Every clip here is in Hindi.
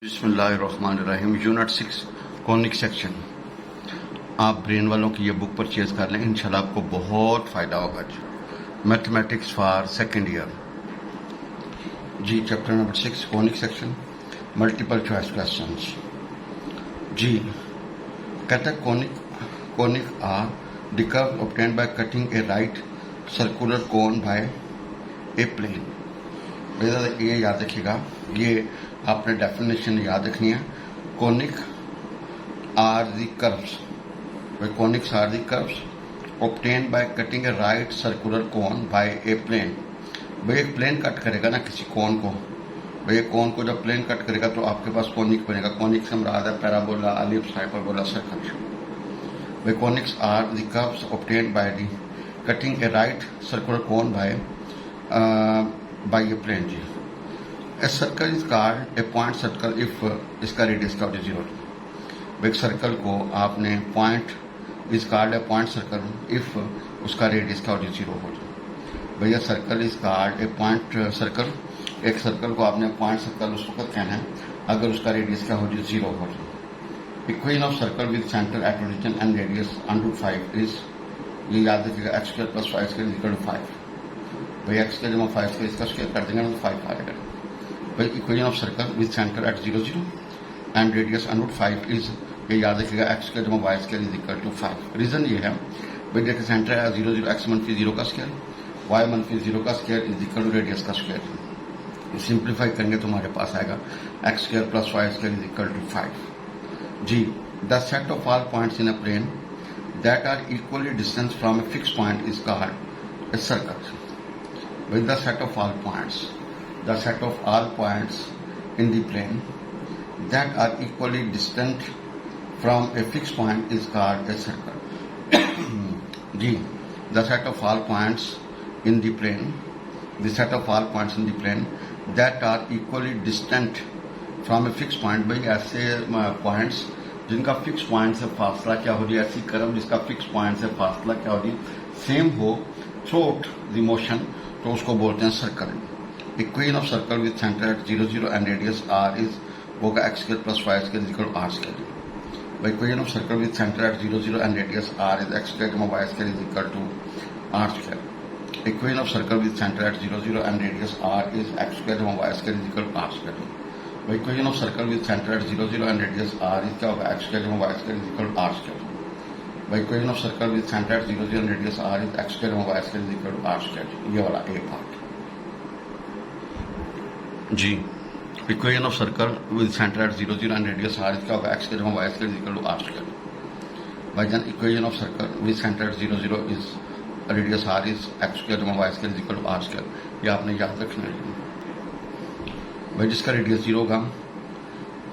बिस्मिल्लाहिर्रहमानिर्रहीम। Unit 6 conic section. आप ब्रेन वालों की ये बुक परचेज कर लें, इंशाल्लाह आपको बहुत फ़ायदा होगा। मैथमेटिक्स फॉर सेकेंड ईयर जी, chapter number 6 conic section, multiple choice questions. जी कहता है conic are the curve obtained by cutting a right circular cone by a plane. ये याद रखिएगा, ये आपने डेफिनेशन याद रखनी है। Conic are the curves, conics are the curves obtained by cutting a right circular cone by a plane. भाई एक प्लेन कट करेगा ना किसी कोन को, भाई कोन को जब प्लेन कट करेगा तो आपके पास कॉनिक बनेगा। कॉनिक से मुराद है पैराबोला, एलिप्स, हाइपरबोला, सर्कल। भाई conics are the curves obtained by the cutting a right circular cone by a plane. जी, a circle is called a point circle if इसका रेडियस का होता है 0। एक सर्कल को आपने point is called a point circle if उसका रेडियस का होता है 0 हो जाए। भैया circle is called a point circle, एक सर्कल को आपने पॉइंट सर्कल उस वक्त कहना है अगर उसका रेडियस का होता है 0 हो जाए। Equation of circle with centre at origin and radius √5 is, ये याद रखिएगा, x² + y² = 5। भाई x² जमा 5² इसका स्क्वायर कर देंगे तो 5 आएगा। भाई equation of circle with centre at 0 0 and radius √5 is, ये याद रखिएगा, x² जमा y² = 5। रीजन ये है भाई देखिए सेंटर है 0 0, x -0 का स्क्वायर, y -0 का स्क्वायर = रेडियस का स्क्वायर। सिंप्लीफाई करेंगे तो हमारे पास आएगा x² + y² = 5। जी, the set of all points in a plane that are equally distant from a fixed point is called a circle. With the set of all points in the plane that are equally distant from a fixed point is called a circle. G, the set of all points in the plane that are equally distant from a fixed point, भाई ऐसे पॉइंट्स जिनका फिक्स पॉइंट से फासला क्या हो रही है, ऐसी कर्व जिसका फिक्स पॉइंट से फासला क्या हो रही सेम हो थ्रूआउट द मोशन, तो उसको बोलते हैं circle. Equation of circle with centre at 0 0 and radius r is होगा x² + y² = r²। भाई equation of circle with centre at 0 0 and radius r is x² + y² = r²। Equation of circle with centre at 0 0 and radius r is x² + y² = r²। Equation of circle with centre at 0 0 and radius r is क्या होगा, x² + y² = r²। Equation of circle with centre at 0 0 and radius r is x² + y² = r²। ये वाला ए पार्ट जी। Equation of circle with centre at 0 0 and radius r is क्या होगा, x² + y² = r²। भाई जान equation of circle with centre at 0 0 is radius r is x² + y² = r²। ये आपने याद रखना है भाई। जिसका रेडियस 0 होगा,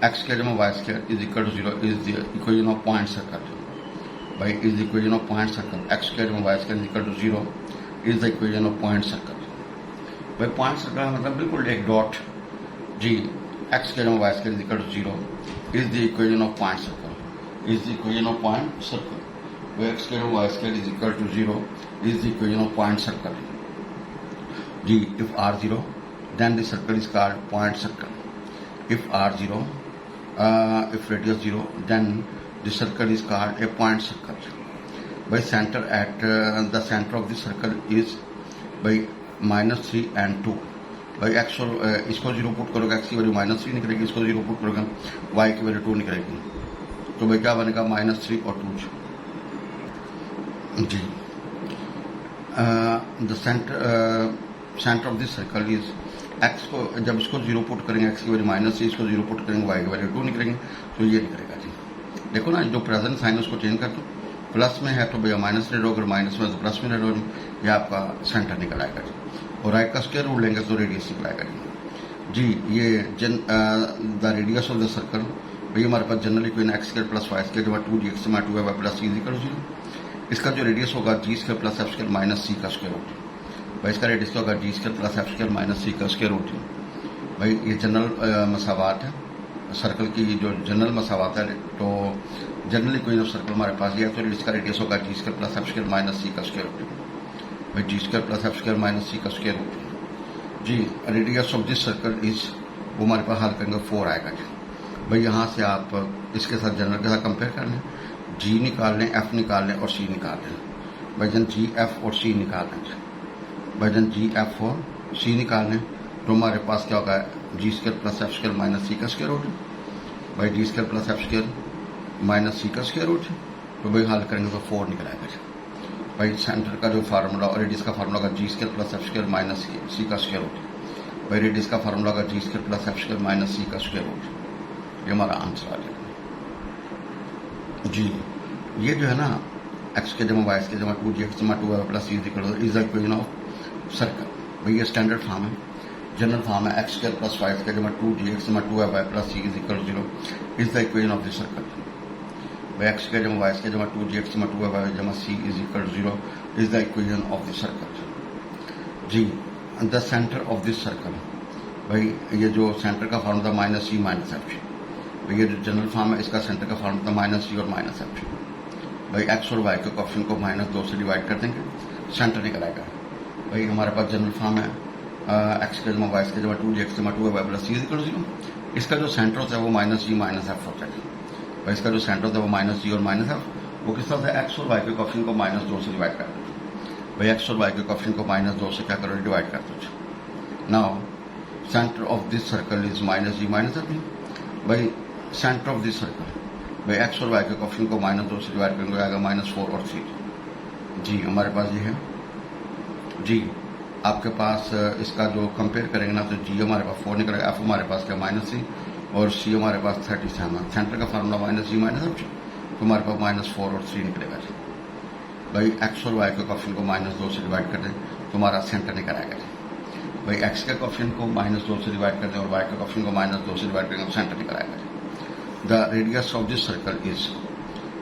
x² + y² = 0 is the equation of point circle. भाई is the equation of point circle, x² + y² = 0 is the equation of point circle. भाई पॉइंट सर्कल मतलब बिल्कुल एक डॉट। जी, x² + y² = 0 is the equation of point circle, is the equation of point circle. भाई x² + y² = 0 is the equation of point circle. जी, if r 0 then the circle is called point circle. If r 0, if radius 0, then the circle is called a point circle. By center at the center of the circle is by -3 and 2. भाई x और इसको 0 पुट करोगे, x की वैल्यू -3 निकलेगी, इसको 0 पुट करोगे y की वैल्यू 2 निकलेगी, तो भाई क्या बनेगा, -3 और 2। जी, the centre of this circle is x को, जब इसको 0 पुट करेंगे, x की वैल्यू -3, इसको 0 पुट करेंगे, y की वैल्यू 2 निकलेंगे, तो ये निकलेगा। जी देखो ना, जो प्रेजेंट साइन उसको चेंज कर दो, प्लस में है तो भैया माइनस ले लो, अगर माइनस में तो प्लस में ले लो, ये आपका सेंटर निकल आएगा। जी, और y का स्क्वायर रूट लेंगे तो रेडियस निकल आएगा। जी, ये the radius of the circle, भैया हमारे पास general equation x² + y² = 2gx - 2y + c = 0। इसका जो रेडियस होगा g² + f² - c का स्क्वायर रूट। भाई इसका रेडियस होगा g² + f² - c का स्क्वायर रूट। भाई ये जनरल मसावात है, सर्कल की जो जनरल मसावात है, तो जनरल इक्वेशन ऑफ सर्कल हमारे पास ये, तो इसका रेडियस होगा g² + f² - c का स्क्वायर रूट। भाई g² + f² - c का स्क्वायर रूट। जी, radius of this circle is, वो हमारे पास हल करेंगे 4 आएगा। जी, भाई यहाँ से आप इसके साथ जनरल के साथ कंपेयर कर लें, जी निकाल लें, एफ निकाल लें और सी निकाल लें। भाईजान जी एफ और सी निकाल लें, भाईजान जी एफ और सी निकाल लें तो हमारे पास क्या होगा, G square plus F square minus सी का स्क्वायर रूट। भाई D square plus F square minus सी का स्क्वायर रूट, तो भाई हल करेंगे तो 4 निकल आएगा। भाई सेंटर का जो फार्मूला और रेडियस का फार्मूला होगा G square plus F square minus सी का स्क्वायर रूट। भाई रेडियस का फार्मूला होगा G square plus F square minus सी का स्क्वायर रूट। ये हमारा आंसर आ जाएगा जी। ये जो है ना एक्स के जमा वाई के जमा 2 एक्स जमा 2 plus C is the equation of circle. भाई ये स्टैंडर्ड फॉर्म है, जनरल फॉर्म है एक्स स्क्वायर प्लस वाई के जमा 2 एक्स जमा 2 Y plus C is equal 0 is the equation of the circle. भाई एक्स के जमा वाई के जमा 2 एक्स जमा 2 वाई जमा C is equal 0 is the equation of the circle जी। The centre of this circle, भाई ये जो सेंटर का फॉर्म था माइनस सी माइनस एफ। भाई ये जो जनरल फॉर्म है इसका सेंटर का फॉर्म था माइनस सी और माइनस एफ। भाई एक्स और वाई के ऑप्शन को -2 से डिवाइड कर देंगे, सेंटर निकल आएगा। भाई हमारे पास जनरल फॉर्म है एक्स के जमा वाई के जमा 2 एक्स जमा 2 Y plus C is equal 0। इसका जो सेंटर होता है वो माइनस सी माइनस एफ होता है। भाई इसका जो सेंटर होता है वो माइनस सी और माइनस एफ, वो किस तरह से एक्स और वाई के ऑप्शन को -2 से डिवाइड कर देते। भाई एक्स और वाई के ऑप्शन को -2 से क्या करो, डिवाइड कर दो। Now centre of this circle is minus G minus F. भाई सेंटर ऑफ दिस सर्कल, भाई एक्स और वाई के ऑप्शन को -2 से डिवाइड करेंगे आएगा -4 और 3 जी। हमारे पास ये है जी। आपके पास इसका जो कंपेयर करेंगे ना तो जी हमारे पास 4 निकलेगा, एफ हमारे पास क्या -3 और सी हमारे पास 37 है। सेंटर का formula minus G minus F, तो हमारे पास -4 और 3 निकलेगा जी। भाई एक्स और वाई के ऑप्शन को -2 से डिवाइड कर दें तो हमारा सेंटर निकल आएगा जी। भाई एक्स के ऑप्शन को -2 से डिवाइड कर दें और वाई के ऑप्शन को -2 से डिवाइड करेंगे तो सेंटर निकल आएगा जी। The radius of this circle is,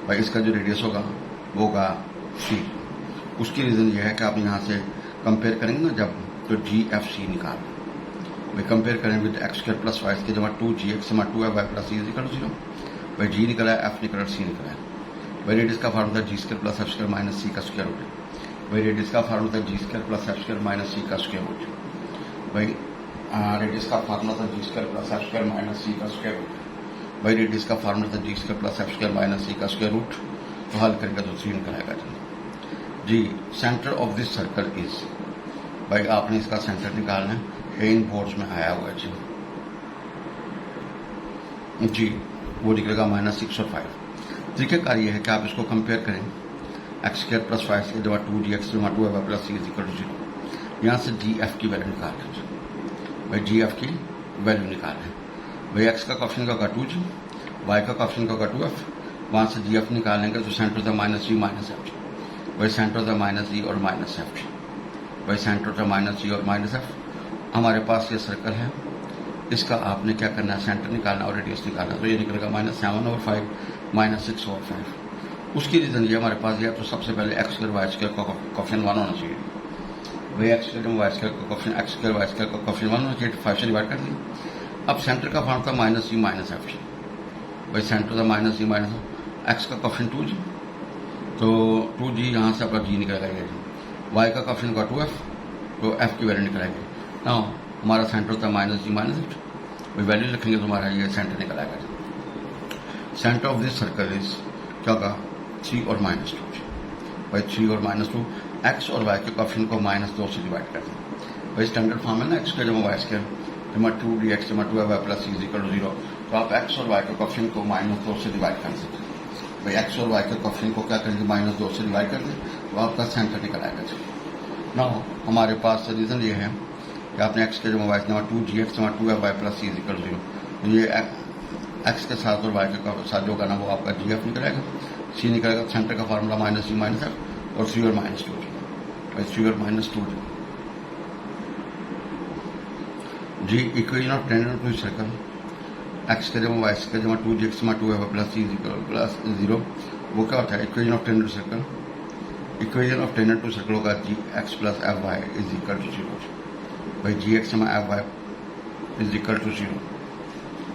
भाई इसका जो रेडियस होगा वो होगा सी। उसकी रीजन ये है कि आप यहाँ से कंपेयर करेंगे ना जब, तो जी एफ सी निकाल। भाई कंपेयर करें with X square plus Y के जमा 2 जी एक्स जमा 2 Y plus C is equal 0। भाई जी निकला है, एफ निकला, सी निकला है। भाई रेडियस का formula g square plus F square minus सी का स्क्वायर रूट। भाई रेडियस का formula g square plus F square minus सी का स्क्वायर रूट। भाई रेडियस का फार्मूला था g square plus F square minus सी का स्क्वायर रूट। भाई रेडियस का फार्मूला था g square plus F square minus सी का स्क्वायर रूट, तो हल करेगा तो 3 निकल आएगा जी। Centre of this circle is, भाई आपने इसका सेंटर निकालना है, इन बोर्ड्स में आया हुआ है जी। वो निकलेगा -6 और 5। तरीकेकार ये है कि आप इसको कंपेयर करें X square plus Y square जमा 2 जी एक्स जमा 2 Y plus C is equal 0। यहाँ से जी एफ की वैल्यू निकाल लें। भाई जी एफ की वैल्यू निकालें। भाई एक्स का ऑप्शन का होगा 2g, वाई का ऑप्शन का होगा 2f। वहाँ से जी एफ निकालेंगे तो सेंटर था -g माइनस एफ। भाई सेंटर था -g और -f। भाई सेंटर था -g और -f। हमारे पास ये सर्कल है, इसका आपने क्या करना है, सेंटर निकालना और रेडियस निकालना। तो ये निकलेगा -7 और 5 -6 और 5। उसकी रीजन ये हमारे पास ये, तो सबसे पहले एक्स स्क्वायर वाई स्क्वायर का ऑप्शन 1 होना चाहिए। भाई एक्स स्क्वायर वाई स्क्वायर का option X square Y square का ऑप्शन 1 होना चाहिए, 5 से डिवाइड कर दिए। अब सेंटर का फॉर्म था -g माइनस एफ। भाई सेंटर था -g माइनस एक्स का ऑप्शन 2g, तो 2g यहाँ से आपका g निकल आएगा। वाई का ऑप्शन का 2f, तो f की वैल्यू निकल आएगी ना। हमारा सेंटर था -g माइनस एफ। भाई वैल्यू लिखेंगे तो हमारा ये सेंटर निकल आएगा। Centre of this circle is क्या होगा, 3 और -2। भाई 3 और -2, एक्स और वाई के ऑप्शन को -2 से डिवाइड कर दें। भाई स्टैंडर्ड फॉर्म है ना एक्स के जमा वाई स्क्वायर जमा 2 एक्स जमा 2 Y plus C is equal 0। तो आप एक्स और वाई के ऑप्शन को -2 से डिवाइड कर सकते हैं। भाई एक्स और वाई के ऑप्शन को क्या करेंगे, -2 से डिवाइड कर दें तो आपका सेंटर निकल आएगा। ना हमारे पास रीजन ये है कि आपने एक्स के जमा वाई जमा 2 एक्स जमा 2 Y plus C is equal 0। तो ये एक्स के साथ और वाई के साथ जो करना वो आपका जी एफ निकलेगा, सी निकलेगा। सेंटर का फार्मूला -g माइनस एफ और 3 और -2। भाई 3 और -2 जी। Equation of tangent to circle x के जमा वाई के जमा 2 एक्स जमा 2 वाई प्लस सी प्लस 0, वो क्या होता है equation of tangent to circle. Equation of tangent to circle होगा जी x plus f Y is equal to 0। भाई जी एक्स जमा f Y is equal to 0।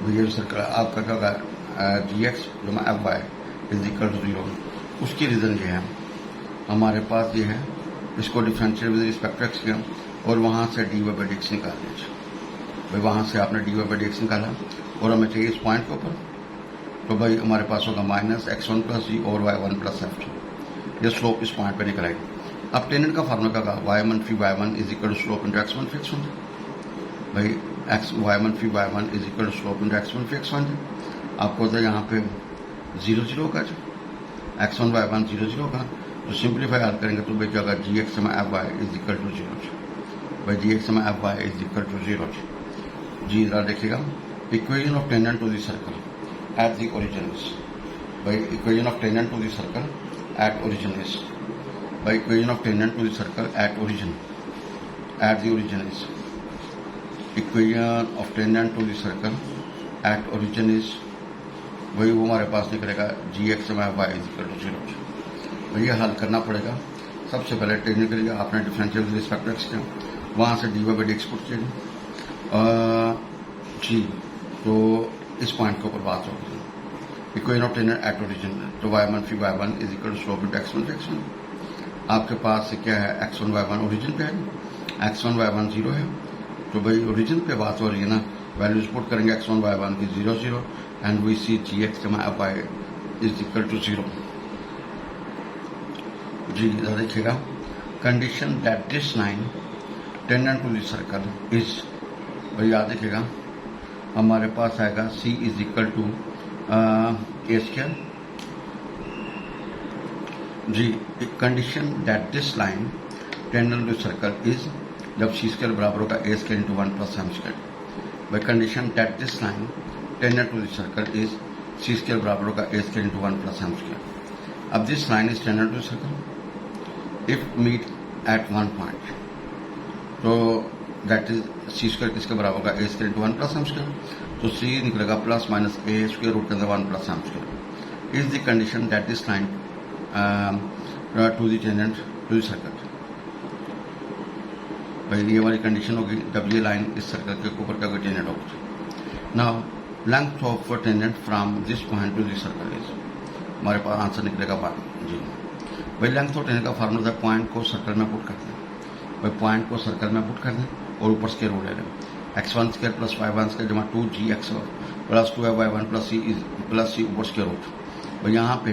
भाई ये सर्कल आपका क्या होगा, जी एक्स जमा f Y is equal to 0। उसकी रीजन ये है, हमारे पास ये है, इसको differentiate with respect to X किया और वहाँ से dy/dx निकाल लीजिए। भाई वहाँ से आपने dy/dx निकाला और हमें चाहिए इस पॉइंट के ऊपर, तो भाई हमारे पास होगा माइनस x1 प्लस जी और y1 प्लस f2। ये स्लोप इस पॉइंट पे निकल आएगी। अब टेनेंट का फार्मूला क्या होगा, y1 फी y1 is equal to slope into x1 फी x1। भाई y1 फी y1 is equal to slope into x1 फी x1। आपको होता है यहाँ पे 0 0 होगा, x1 y1 0 0 होगा, तो सिंप्लीफाई हल करेंगे तो भाई क्या होगा, जी एक्स में F Y is equal to 0। भाई जी एक्स में F Y is equal to 0। जी जरा देखिएगा, equation of tangent to the circle at the origin is, by equation of tangent to the circle at origin is, by equation of tangent to the circle at the origin is, equation of tangent to the circle at origin is, वही वो हमारे पास निकलेगा जी एक्स में वाई इज इक्वल टू 0। भैया हल करना पड़ेगा। सबसे पहले टेक्निकली आपने differential with respect to X किया, वहाँ से D Y by D X put किया जी, तो इस पॉइंट के ऊपर बात होगी equation of tangent at origin, तो y1 फी y1 is equal to slope into x1 फी x1। आपके पास क्या है, x1 y1 ओरिजिन पे है, x1 y1 0 है, तो भाई ओरिजिन पे बात हो रही है ना, वैल्यूज पुट करेंगे x1 y1 की 0 0 and v c g x f Y is equal to 0। जी इधर देखिएगा, condition that this line tangent to this circle is, भाई याद देखिएगा हमारे पास आएगा c is equal to a square. जी condition that this line tangent to circle is, जब सी स्क्वायर बराबर होगा a square into 1 plus m square. By condition that this line tangent to this circle is c square बराबर होगा a square into 1 plus m square. अब this line is tangent to circle if meet at one point, तो दैट इज सी स्क्वायर किसके बराबर होगा, a square into 1 plus m square, तो सी निकलेगा plus minus a square root के अंदर 1 plus m square. Is the condition that this line to the tangent to the circle. भाई ये वाली कंडीशन होगी जब ये लाइन इस सर्कल के ऊपर का कोई टेंडेंट होगी। Now length of tangent from this point to this circle is, हमारे पास आंसर निकलेगा 1। जी भाई लेंथ ऑफ टेंडेंट का फार्मूला था, पॉइंट को सर्कल में पुट कर दें। भाई पॉइंट को सर्कल में पुट कर दें और ऊपर स्क्वायर रूट ले लें, x1 square plus y1 square जमा 2gx plus 2y1 plus c ऊपर स्क्वायर रूट। और यहाँ पे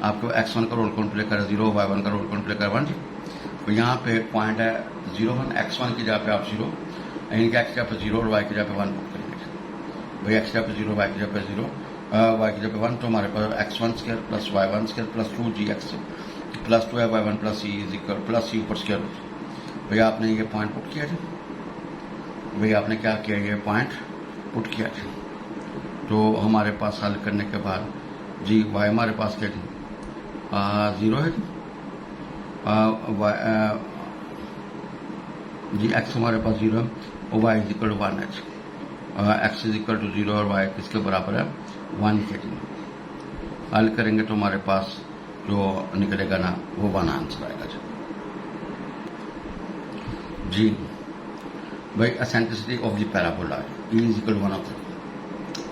आपको x1 का रोल कौन प्ले करें 0, y1 का रोल कौन प्ले करें 1। तो यहाँ पे पॉइंट है 0 1, x1 की जगह पे आप 0, इनके x की जगह पे 0 और y की जगह पे 1 पुट करेंगे। भाई x की जगह पे 0, y की जगह पे 0, y की जगह पे 1, तो हमारे पास x1 square plus y1 square plus 2gx plus 2y1 plus c is equal plus c ऊपर स्क्वायर रूट। भैया आपने ये पॉइंट पुट किया था, भैया आपने क्या किया, ये पॉइंट पुट किया था, तो हमारे पास हल करने के बाद जी y हमारे पास क्या थी 0 है, जी x हमारे पास 0 है और y इज इक्वल टू 1 है, x इज इक्वल टू 0 और y किसके बराबर है 1 के। हल करेंगे तो हमारे पास जो निकलेगा ना वो 1 आंसर आएगा जी। भाई eccentricity of the parabola E is equal 1 of the,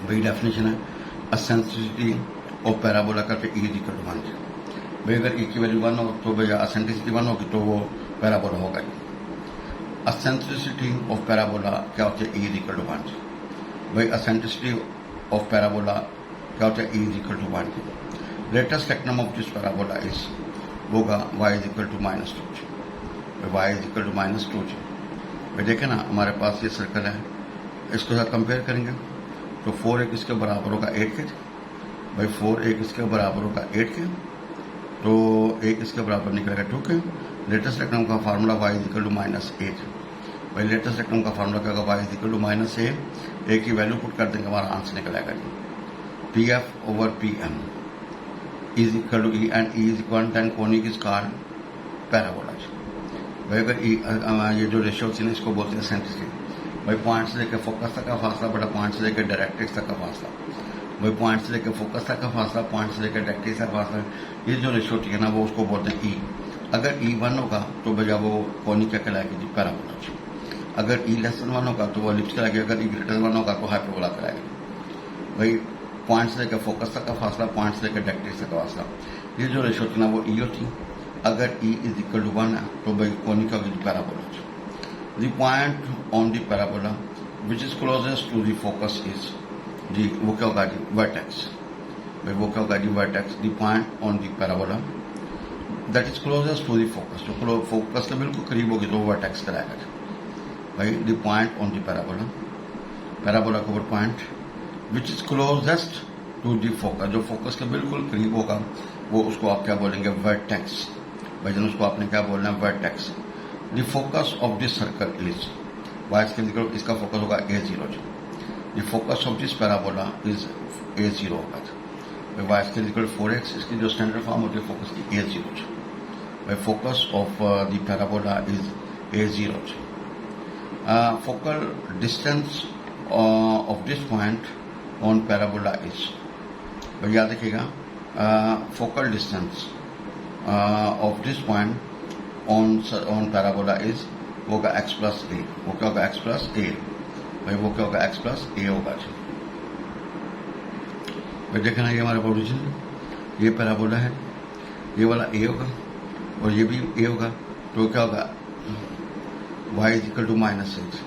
भाई डेफिनेशन है एसेंट्रिसिटी ऑफ पैराबोला करके E इज इक्वल 1। भाई अगर E की वैल्यू 1 हो तो भैया एसेंट्रिसिटी 1 होगी तो वो पैराबोला होगा। एसेंट्रिसिटी ऑफ पैराबोला क्या होती है, E इज इक्वल टू 1। भाई एसेंट्रिसिटी ऑफ पैराबोला क्या होता है, E is equal to 1। Greatest सेक्टम ऑफ दिस पैराबोला इज होगा y is equal to -2, y is equal to -2। भाई देखें ना हमारे पास ये सर्कल है, इसको साथ कंपेयर करेंगे तो 4 किसके बराबर होगा 8 के। भाई 4 किसके बराबर होगा 8 के, तो 1 किसके बराबर निकलेगा 2 के। लेटेस्ट रेक्टम का formula y is equal to -8। भाई लेटेस्ट रेक्टम का फार्मूला क्या होगा, y is equal to -a की वैल्यू पुट कर देंगे, हमारा आंसर निकल आएगा जी pf over pm is equal to e and e is equal to conic is called parabola. भाई अगर ये जो रेशियो थी ना इसको बोलते हैं एसेंट्रिसिटी। भाई पॉइंट से लेकर फोकस तक का फासला बड़ा पॉइंट से लेकर डायरेक्ट्रिक्स तक का फासला, भाई पॉइंट से लेकर फोकस तक का फासला, पॉइंट से लेकर डायरेक्ट्रिक्स तक का फासला, ये जो रेशियो थी ना वो उसको बोलते हैं E। अगर E 1 होगा तो भैया वो कोनिक क्या कहलाएगी जी पैराबोला। अगर E लेस देन 1 होगा तो वो एलिप्स कहलाएगी, अगर E ग्रेटर देन 1 होगा तो हाइपरबोला कहलाएगी। भाई पॉइंट से लेकर फोकस तक का फासला, पॉइंट से लेकर डायरेक्ट्रिक्स तक का फासला, ये जो रेशियो थी ना वो E होती। अगर E इज इक्वल टू 1 है तो भाई कोनिक का parabola. The point on the parabola which is closest to the focus is, जी वो क्या होगा जी वर्टेक्स, भाई वो क्या होगा जी vertex the point on the parabola that is closest to the focus, जो फोकस के बिल्कुल करीब होगी तो वर्टेक्स कराएगा भाई the point on the parabola, parabola का point which is closest to the focus, जो फोकस के बिल्कुल करीब होगा वो उसको आप क्या बोलेंगे वर्टेक्स, भाई जन उसको आपने क्या बोलना है vertex. The focus of this circle is y इसके इसका फोकस होगा A0, the focus of this parabola is A0 होगा वाई इसके 4x, इसकी जो स्टैंडर्ड फॉर्म होती है फोकस की A0, भाई focus of the parabola is A0। Focal distance of this point on parabola is, भाई याद रखिएगा focal distance of this point on parabola is वो होगा x प्लस ए, वो क्या होगा x प्लस ए, भाई वो क्या होगा x प्लस ए होगा जी। भाई देखना ये हमारा ओरिजिन, ये पैराबोला है, ये वाला ए होगा और ये भी ए होगा, तो क्या होगा y is equal to -8,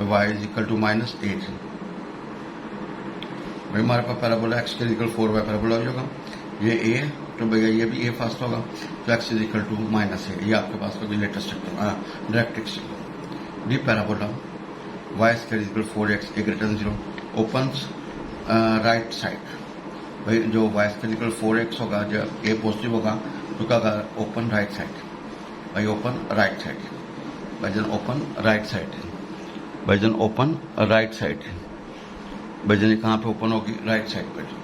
y is equal to -8। भाई हमारे पास पैराबोला x के इक्वल 4 y पैराबोला होगा, ये ए तो भैया ये भी ए फास्ट होगा, तो x is equal to -a, ये आपके पास कोई latus direct D parabola y square is equal 4x A greater than 0 opens right side, भाई जो y स्क्वायर इक्वल 4x होगा, जब ए पॉजिटिव होगा तो क्या होगा ओपन राइट साइड, भाई ओपन राइट साइड, भाई जन ओपन राइट साइड, भाई जन ओपन राइट साइड, भाई जन कहाँ पे ओपन होगी राइट साइड पर।